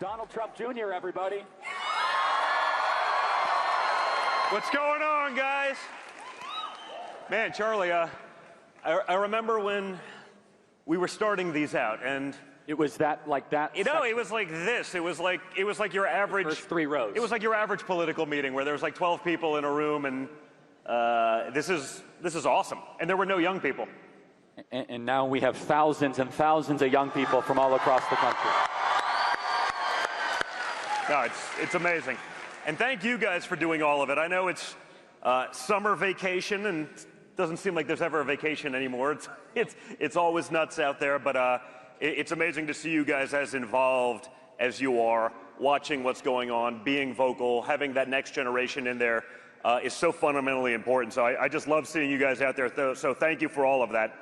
Donald Trump Jr., everybody. What's going on, guys? Man, Charlie, I remember when we were starting these out, and it was like that. You know, it was like this. It was like your average. First 3 rows. It was like your average political meeting where there was like 12 people in a room, and this is awesome. And there were no young people. And now we have thousands and thousands of young people from all across the country. No, it's amazing. And thank you guys for doing all of it. I know it's summer vacation, and it doesn't seem like there's ever a vacation anymore. It's always nuts out there, but it's amazing to see you guys as involved as you are, watching what's going on, being vocal, having that next generation in there is so fundamentally important. So I just love seeing you guys out there. So thank you for all of that.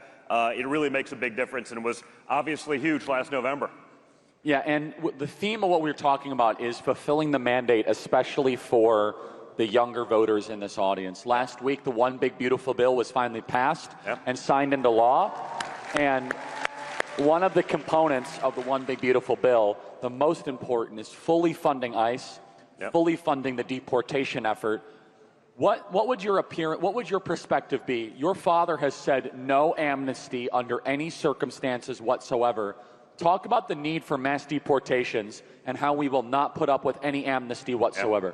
It really makes a big difference, and was obviously huge last November. Yeah, and the theme of what we're talking about is fulfilling the mandate, especially for the younger voters in this audience. Last week, the One Big Beautiful Bill was finally passed and signed into law. And one of the components of the One Big Beautiful Bill, the most important, is fully funding ICE, fully funding the deportation effort. What would your perspective be? Your father has said no amnesty under any circumstances whatsoever. Talk about the need for mass deportations and how we will not put up with any amnesty whatsoever.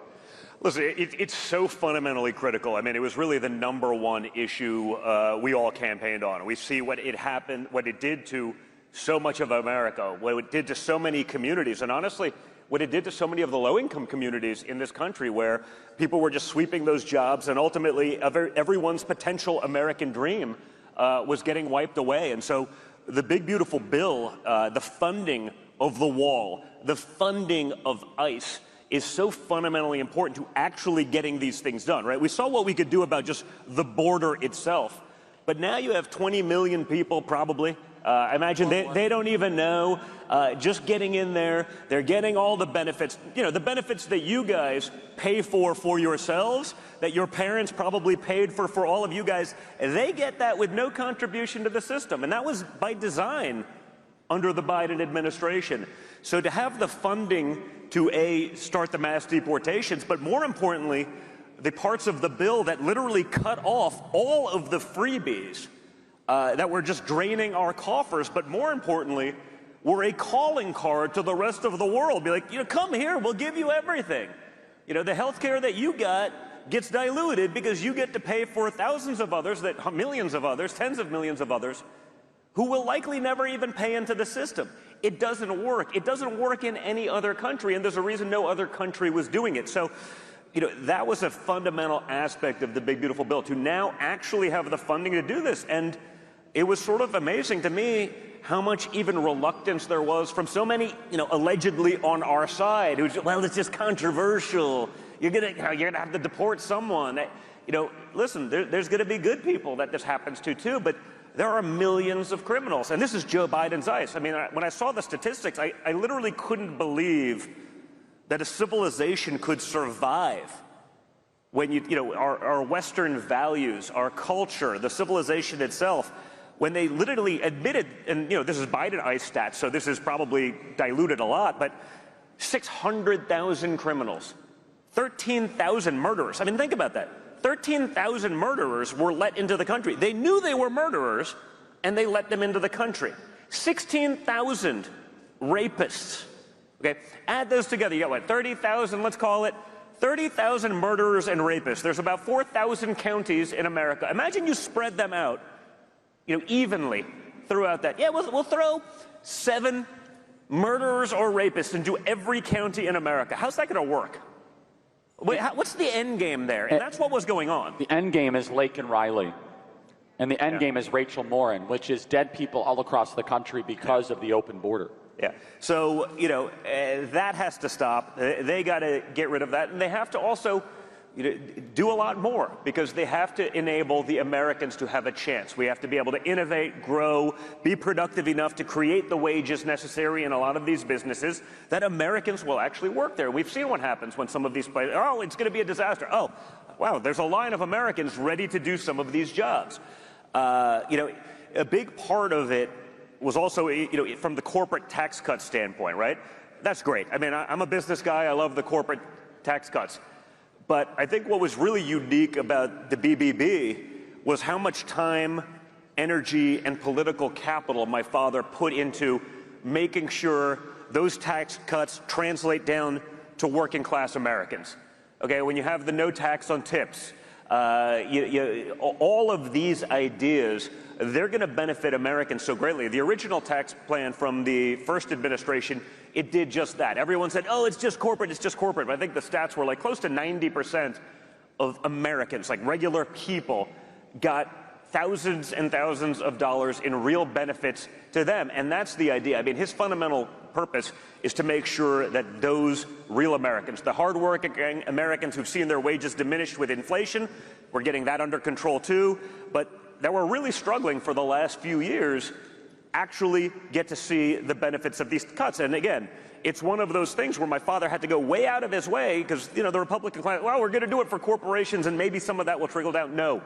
Listen, it's so fundamentally critical. I mean, it was really the #1 issue we all campaigned on. We see what it did to so much of America, what it did to so many communities, and honestly, what it did to so many of the low-income communities in this country, where people were just sweeping those jobs, and ultimately everyone's potential American dream was getting wiped away. And so the Big Beautiful Bill, the funding of the wall, the funding of ICE is so fundamentally important to actually getting these things done, right? We saw what we could do about just the border itself, but now you have 20 million people probably. I imagine they don't even know. Just getting in there, they're getting all the benefits. You know, the benefits that you guys pay for yourselves, that your parents probably paid for all of you guys. They get that with no contribution to the system, and that was by design under the Biden administration. So to have the funding to start the mass deportations, but more importantly, the parts of the bill that literally cut off all of the freebies that were just draining our coffers, but more importantly, were a calling card to the rest of the world. Be like, you know, come here, we'll give you everything. You know, the health care that you got gets diluted because you get to pay for thousands of others, millions of others, tens of millions of others, who will likely never even pay into the system. It doesn't work. It doesn't work in any other country, and there's a reason no other country was doing it. So, you know, that was a fundamental aspect of the Big Beautiful Bill, to now actually have the funding to do this. And it was sort of amazing to me how much even reluctance there was from so many, you know, allegedly on our side, who's, well, it's just controversial. You're gonna have to deport someone. You know, listen, there's gonna be good people that this happens to too, but there are millions of criminals, and this is Joe Biden's ICE. I mean, when I saw the statistics, I literally couldn't believe that a civilization could survive when you know, our Western values, our culture, the civilization itself, when they literally admitted, and you know, this is Biden ICE stats, so this is probably diluted a lot, but 600,000 criminals, 13,000 murderers. I mean, think about that. 13,000 murderers were let into the country. They knew they were murderers, and they let them into the country. 16,000 rapists. Okay, add those together. You got what, 30,000, let's call it. 30,000 murderers and rapists. There's about 4,000 counties in America. Imagine you spread them out, you know, evenly throughout that. Yeah, we'll throw 7 murderers or rapists into every county in America. How's that going to work? Wait, what's the end game there? And that's what was going on. The end game is Lake and Riley. And the end game is Rachel Morin, which is dead people all across the country because of the open border. Yeah. So, you know, that has to stop. They got to get rid of that. And they have to also, you know, do a lot more, because they have to enable the Americans to have a chance. We have to be able to innovate, grow, be productive enough to create the wages necessary in a lot of these businesses that Americans will actually work there. We've seen what happens when some of these places, oh, it's going to be a disaster. Oh, wow, there's a line of Americans ready to do some of these jobs. You know, a big part of it was also, you know, from the corporate tax cut standpoint, right? that's great. I mean, I'm a business guy. I love the corporate tax cuts. But I think what was really unique about the BBB was how much time, energy, and political capital my father put into making sure those tax cuts translate down to working class Americans. Okay, when you have the no tax on tips, all of these ideas, they're going to benefit Americans so greatly. The original tax plan from the first administration, it did just that. Everyone said, oh, it's just corporate, it's just corporate. But I think the stats were like close to 90% of Americans, like regular people, got thousands and thousands of dollars in real benefits to them. And that's the idea. I mean, his fundamental purpose is to make sure that those real Americans, the hardworking Americans who've seen their wages diminished with inflation, we're getting that under control too, but that were really struggling for the last few years, actually get to see the benefits of these cuts. And again, it's one of those things where my father had to go way out of his way because, you know, the Republican client, well, we're going to do it for corporations and maybe some of that will trickle down. No.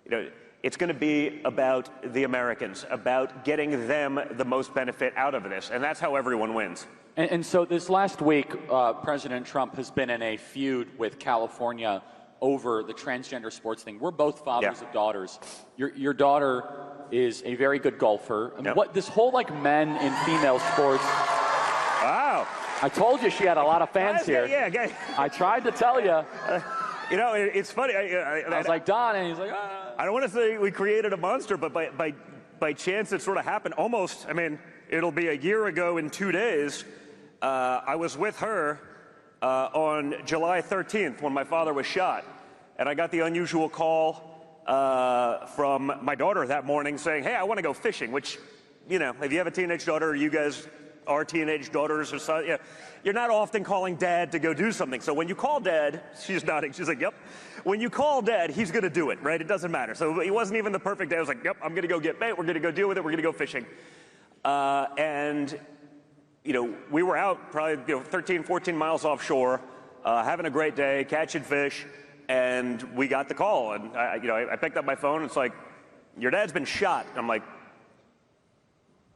You know, it's going to be about the Americans, about getting them the most benefit out of this, and that's how everyone wins. And so this last week, President Trump has been in a feud with California over the transgender sports thing. We're both fathers of daughters. Your daughter is a very good golfer. And what this whole like men and female sports. Wow. I told you she had a lot of fans here. Yeah. I tried to tell you. You know, it's funny. I was like, Don, and he's like, ah. I don't want to say we created a monster, but by chance it sort of happened almost. I mean, it'll be a year ago in 2 days. I was with her on July 13th when my father was shot. And I got the unusual call from my daughter that morning saying, hey, I want to go fishing, which, you know, if you have a teenage daughter, you guys are teenage daughters or son, you're not often calling dad to go do something. So when you call dad, she's nodding, she's like, yep. When you call dad, he's going to do it, right? It doesn't matter. So it wasn't even the perfect day. I was like, yep, I'm going to go get bait. We're going to go deal with it. We're going to go fishing. And, you know, we were out probably 13, 14 miles offshore, having a great day, catching fish. And we got the call. And, I picked up my phone. It's like, your dad's been shot. I'm like,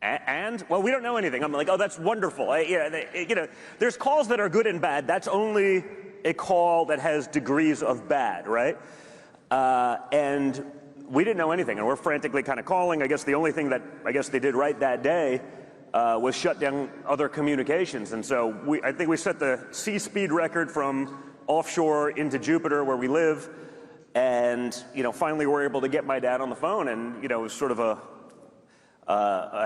and? Well, we don't know anything. I'm like, oh, that's wonderful. There's calls that are good and bad. That's only a call that has degrees of bad, right? And we didn't know anything, and we're frantically kind of calling. I guess the only thing that I guess they did right that day was shut down other communications. And so I think we set the sea speed record from offshore into Jupiter, where we live. And, finally we were able to get my dad on the phone, and, it was sort of a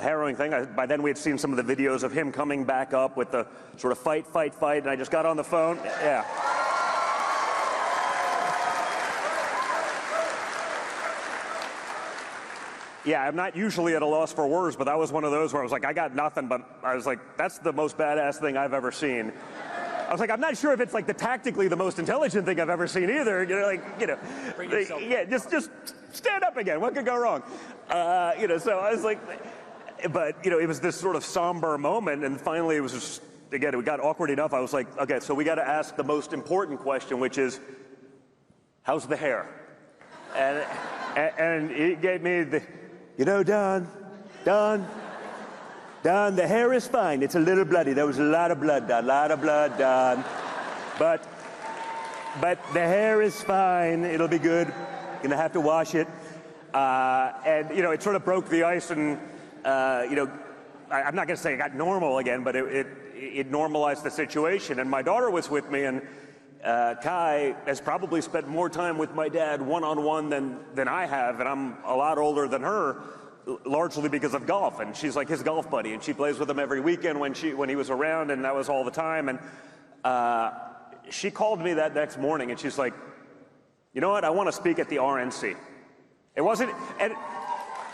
harrowing thing. By then we had seen some of the videos of him coming back up with the sort of fight, and I just got on the phone. Yeah. Yeah, I'm not usually at a loss for words, but that was one of those where I was like, I got nothing, but I was like, that's the most badass thing I've ever seen. I was like, I'm not sure if it's like tactically the most intelligent thing I've ever seen either. Just stand up again. What could go wrong? So I was like, but it was this sort of somber moment, and finally it was just, again, it got awkward enough. I was like, okay, so we got to ask the most important question, which is, how's the hair? And he gave me the, Don, the hair is fine. It's a little bloody. There was a lot of blood, Don. A lot of blood, Don. But the hair is fine. It'll be good. Gonna have to wash it. And it sort of broke the ice, and I'm not gonna say it got normal again, but it normalized the situation. And my daughter was with me, and Kai has probably spent more time with my dad one-on-one than I have, and I'm a lot older than her, largely because of golf, and she's like his golf buddy, and she plays with him every weekend when he was around, and that was all the time. And she called me that next morning, and she's like, you know what, I want to speak at the RNC. It wasn't, and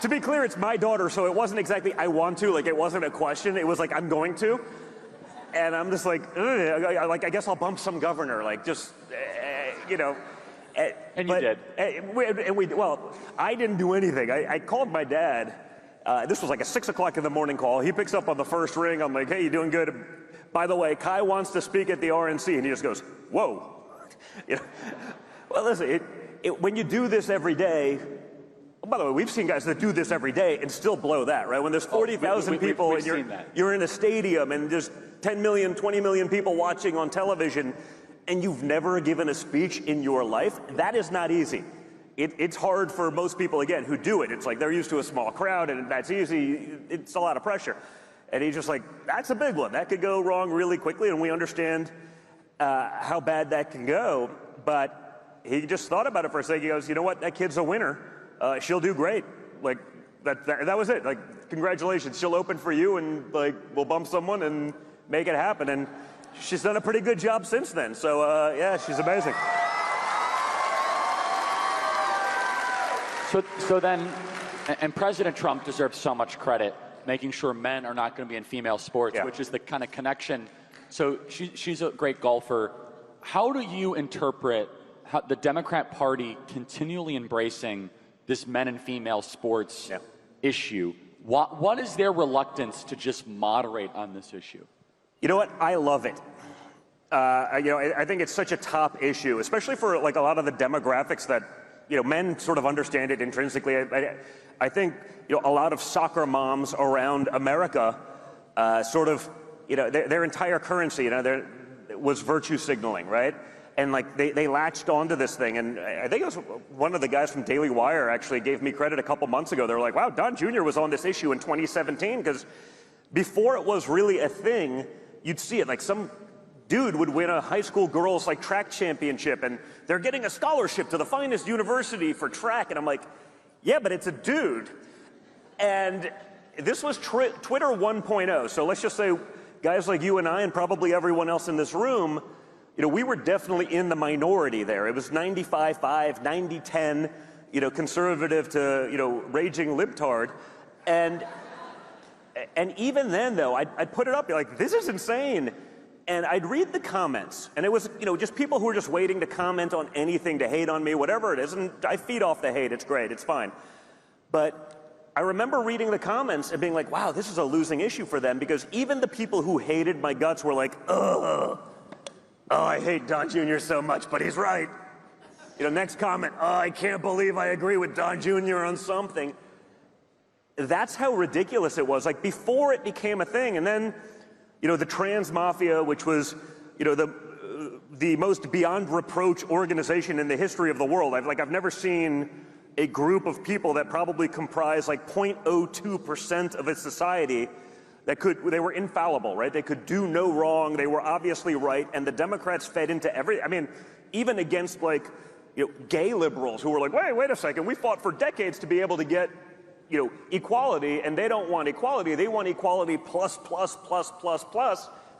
to be clear, it's my daughter, so it wasn't exactly I want to, like it wasn't a question, it was like I'm going to. And I'm just like, I guess I'll bump some governor, like just, And you did. Well, I didn't do anything. I called my dad. This was like a 6 o'clock in the morning call. He picks up on the first ring. I'm like, hey, you doing good? By the way, Kai wants to speak at the RNC. And he just goes, whoa. Well, listen, when you do this every day, By the way, we've seen guys that do this every day and still blow that, right? When there's 40,000 people and you're in a stadium and there's 10 million, 20 million people watching on television and you've never given a speech in your life, that is not easy. It's hard for most people, again, who do it. It's like they're used to a small crowd and that's easy. It's a lot of pressure. And he's just like, that's a big one. That could go wrong really quickly, and we understand how bad that can go. But he just thought about it for a second. He goes, you know what? That kid's a winner. She'll do great. Like, that was it. Like, congratulations. She'll open for you, and, like, we'll bump someone and make it happen. And she's done a pretty good job since then. So, yeah, she's amazing. So then, and President Trump deserves so much credit, making sure men are not going to be in female sports, which is the kind of connection. So she's a great golfer. How do you interpret how the Democrat Party continually embracing this men and female sports issue? What is their reluctance to just moderate on this issue? You know what? I love it. I think it's such a top issue, especially for like a lot of the demographics that, men sort of understand it intrinsically. I think, a lot of soccer moms around America sort of, their entire currency, was virtue signaling, right? And like they latched onto this thing. And I think it was one of the guys from Daily Wire actually gave me credit a couple months ago. They were like, wow, Don Jr. was on this issue in 2017, because before it was really a thing, you'd see it. Like some dude would win a high school girls like track championship and they're getting a scholarship to the finest university for track. And I'm like, yeah, but it's a dude. And this was Twitter 1.0. So let's just say guys like you and I and probably everyone else in this room, we were definitely in the minority there. It was 95-5, 90-10, conservative to, raging libtard. And even then, though, I'd put it up, like, this is insane. And I'd read the comments, and it was, just people who were just waiting to comment on anything, to hate on me, whatever it is, and I feed off the hate. It's great. It's fine. But I remember reading the comments and being like, wow, this is a losing issue for them, because even the people who hated my guts were like, oh, I hate Don Jr. so much, but he's right. Next comment, oh, I can't believe I agree with Don Jr. on something. That's how ridiculous it was, like, before it became a thing. And then, the trans mafia, which was, the most beyond reproach organization in the history of the world. I've never seen a group of people that probably comprise like 0.02% of a society they were infallible, right? They could do no wrong. They were obviously right. And the Democrats fed into even against like, gay liberals who were like, wait a second. We fought for decades to be able to get, equality, and they don't want equality. They want equality plus.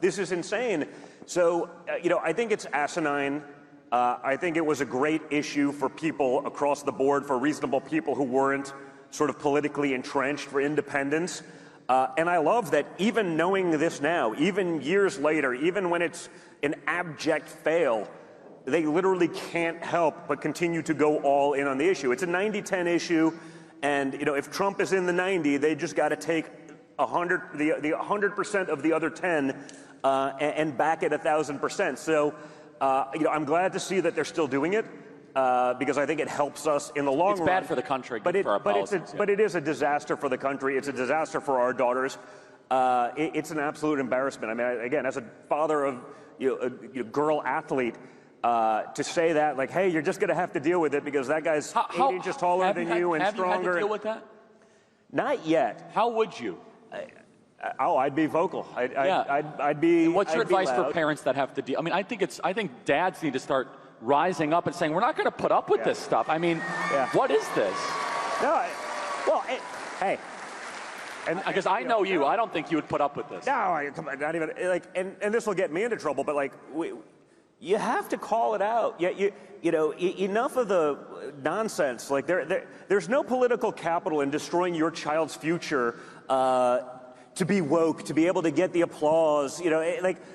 This is insane. So, I think it's asinine. I think it was a great issue for people across the board, for reasonable people who weren't sort of politically entrenched, for independents. And I love that even knowing this now, even years later, even when it's an abject fail, they literally can't help but continue to go all in on the issue. It's a 90-10 issue. And, if Trump is in the 90, they just got to take 100% of the other 10 and back it 1,000%. So, I'm glad to see that they're still doing it because I think it helps us in the long run. It's bad for the country, but it is a disaster for the country. It's a disaster for our daughters. It's an absolute embarrassment. Again, as a father of a girl athlete, to say that, like, hey, you're just going to have to deal with it because that guy's 8 inches taller than you and stronger. Have you had to deal with that? Not yet. How would you? I'd be vocal. I'd be. And what's your advice loud for parents that have to deal? I think dads need to start rising up and saying, we're not going to put up with this stuff. What is this? No. Hey. Because I know you. I don't think you would put up with this. No, come on, not even like. And this will get me into trouble. But like, you have to call it out. Enough of the nonsense. Like there's no political capital in destroying your child's future to be woke, to be able to get the applause,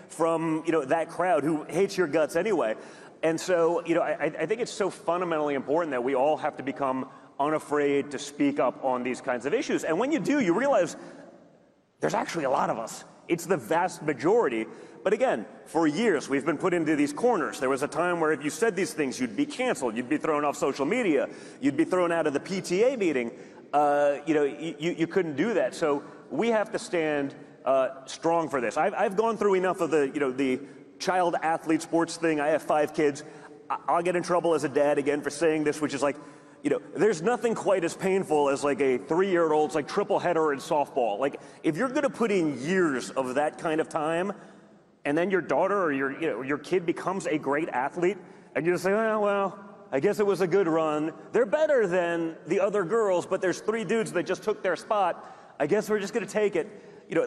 from that crowd who hates your guts anyway. And so, I think it's so fundamentally important that we all have to become unafraid to speak up on these kinds of issues. And when you do, you realize there's actually a lot of us. It's the vast majority. But again, for years, we've been put into these corners. There was a time where if you said these things, you'd be canceled. You'd be thrown off social media. You'd be thrown out of the PTA meeting. You couldn't do that. So we have to stand strong for this. I've gone through enough of the child athlete sports thing. I have 5 kids. I'll get in trouble as a dad again for saying this, which is like, there's nothing quite as painful as like a 3-year-old's like triple header in softball. Like if you're going to put in years of that kind of time, and then your daughter or your kid becomes a great athlete, and you just say, oh, well, I guess it was a good run. They're better than the other girls, but there's 3 dudes that just took their spot. I guess we're just going to take it.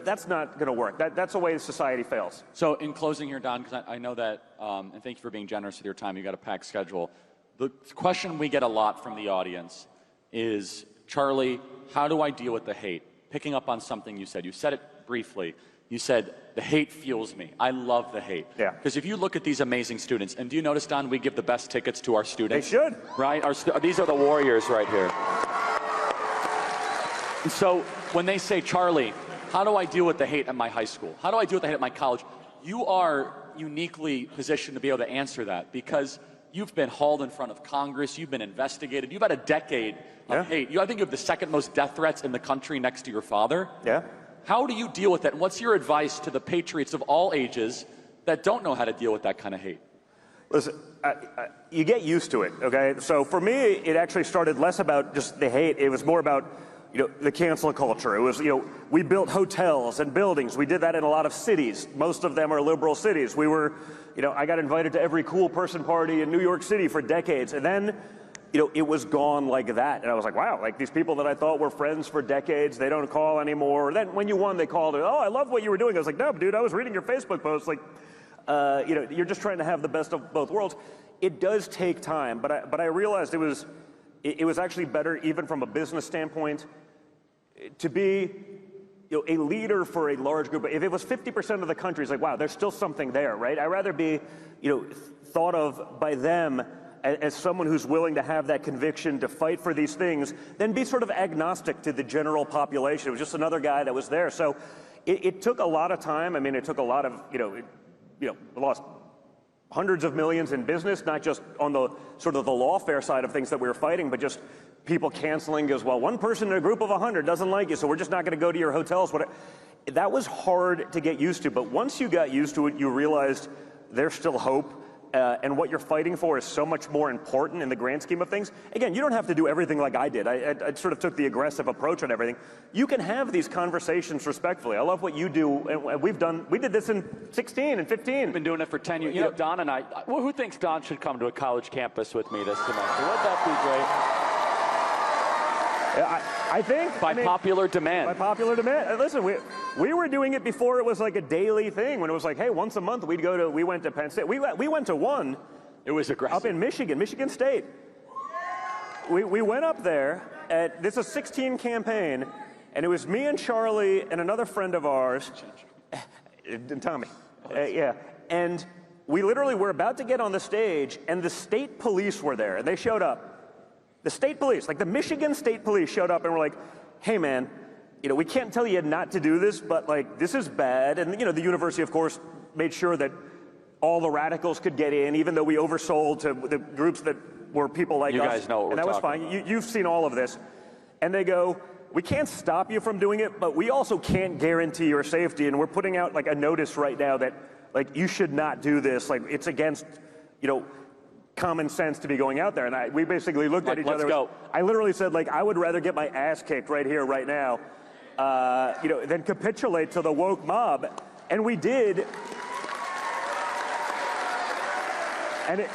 That's not going to work. That's the way society fails. So in closing here, Don, because I know that, and thank you for being generous with your time. You got a packed schedule. The question we get a lot from the audience is, Charlie, how do I deal with the hate? Picking up on something you said. You said it briefly. You said, the hate fuels me. I love the hate. Yeah. Because if you look at these amazing students, and do you notice, Don, we give the best tickets to our students? They should. Right? These are the warriors right here. And so when they say, Charlie, how do I deal with the hate at my high school? How do I deal with the hate at my college? You are uniquely positioned to be able to answer that because you've been hauled in front of Congress. You've been investigated. You've had a decade of hate. I think you have the 2nd most death threats in the country next to your father. Yeah. How do you deal with that? And what's your advice to the patriots of all ages that don't know how to deal with that kind of hate? Listen, you get used to it, okay? So for me, it actually started less about just the hate. It was more about, the cancel culture. It was, we built hotels and buildings. We did that in a lot of cities. Most of them are liberal cities. We were, I got invited to every cool person party in New York City for decades. And then, it was gone like that. And I was like, wow, like these people that I thought were friends for decades, they don't call anymore. Then when you won, they called it, oh, I love what you were doing. I was like, no, dude, I was reading your Facebook post. Like, you're just trying to have the best of both worlds. It does take time, but I realized it was actually better, even from a business standpoint, to be a leader for a large group. If it was 50% of the country, it's like, wow, there's still something there, right? I'd rather be thought of by them as someone who's willing to have that conviction to fight for these things than be sort of agnostic to the general population. It was just another guy that was there. So it took a lot of time. I mean, it took a lot of, lost hundreds of millions in business, not just on the sort of the lawfare side of things that we were fighting, but just people canceling because, well, one person in a group of 100 doesn't like you, so we're just not going to go to your hotels. That was hard to get used to, but once you got used to it, you realized there's still hope. And what you're fighting for is so much more important in the grand scheme of things. Again, you don't have to do everything like I did. I sort of took the aggressive approach on everything. You can have these conversations respectfully. I love what you do, and we did this in 16 and 15. We've been doing it for 10 years. Don and I, who thinks Don should come to a college campus with me this semester? Wouldn't that be great? I think by popular demand. By popular demand. Listen, we were doing it before it was like a daily thing. When it was like, hey, once a month we went to Penn State. We went to one. It was aggressive. Up in Michigan State. We went up there. This is a 16 campaign, and it was me and Charlie and another friend of ours, and Tommy. Yeah, and we literally were about to get on the stage, and the state police were there, and they showed up. The state police, like the Michigan State Police showed up and were like, hey man, we can't tell you not to do this, but like this is bad. And the university, of course, made sure that all the radicals could get in, even though we oversold to the groups that were people like us. You guys know what we're talking about. And that was fine. You've seen all of this. And they go, we can't stop you from doing it, but we also can't guarantee your safety. And we're putting out like a notice right now that like you should not do this. Like it's against, common sense to be going out there. And we basically looked at each other. Let's go. I literally said, like, I would rather get my ass kicked right here, right now, than capitulate to the woke mob. And we did. And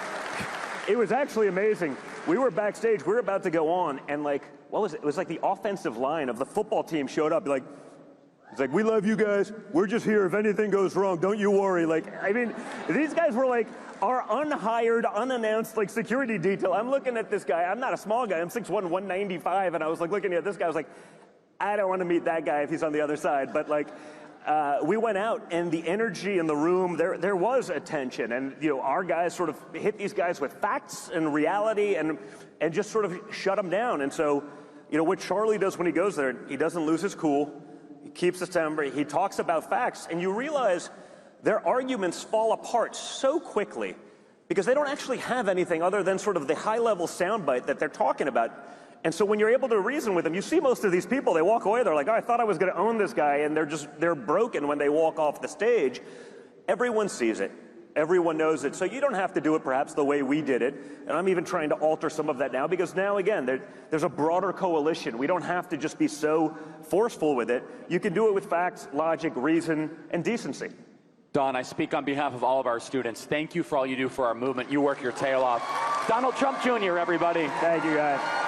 it was actually amazing. We were backstage. We were about to go on. And, like, what was it? It was like the offensive line of the football team showed up. It's like, we love you guys. We're just here if anything goes wrong. Don't you worry. Like, I mean, these guys were like our unhired, unannounced, like, security detail. I'm looking at this guy. I'm not a small guy. I'm 6'1", 195. And I was like looking at this guy. I was like, I don't want to meet that guy if he's on the other side. But like, we went out, and the energy in the room, there was a tension. And, our guys sort of hit these guys with facts and reality and just sort of shut them down. And so, what Charlie does when he goes there, he doesn't lose his cool. He keeps us down. He talks about facts, and you realize their arguments fall apart so quickly because they don't actually have anything other than sort of the high-level soundbite that they're talking about. And so when you're able to reason with them, you see most of these people, they walk away, they're like, oh, I thought I was going to own this guy, and they're broken when they walk off the stage. Everyone sees it. Everyone knows it. So you don't have to do it perhaps the way we did it. And I'm even trying to alter some of that now because now, again, there's a broader coalition. We don't have to just be so forceful with it. You can do it with facts, logic, reason, and decency. Don, I speak on behalf of all of our students. Thank you for all you do for our movement. You work your tail off. Donald Trump Jr., everybody. Thank you, guys.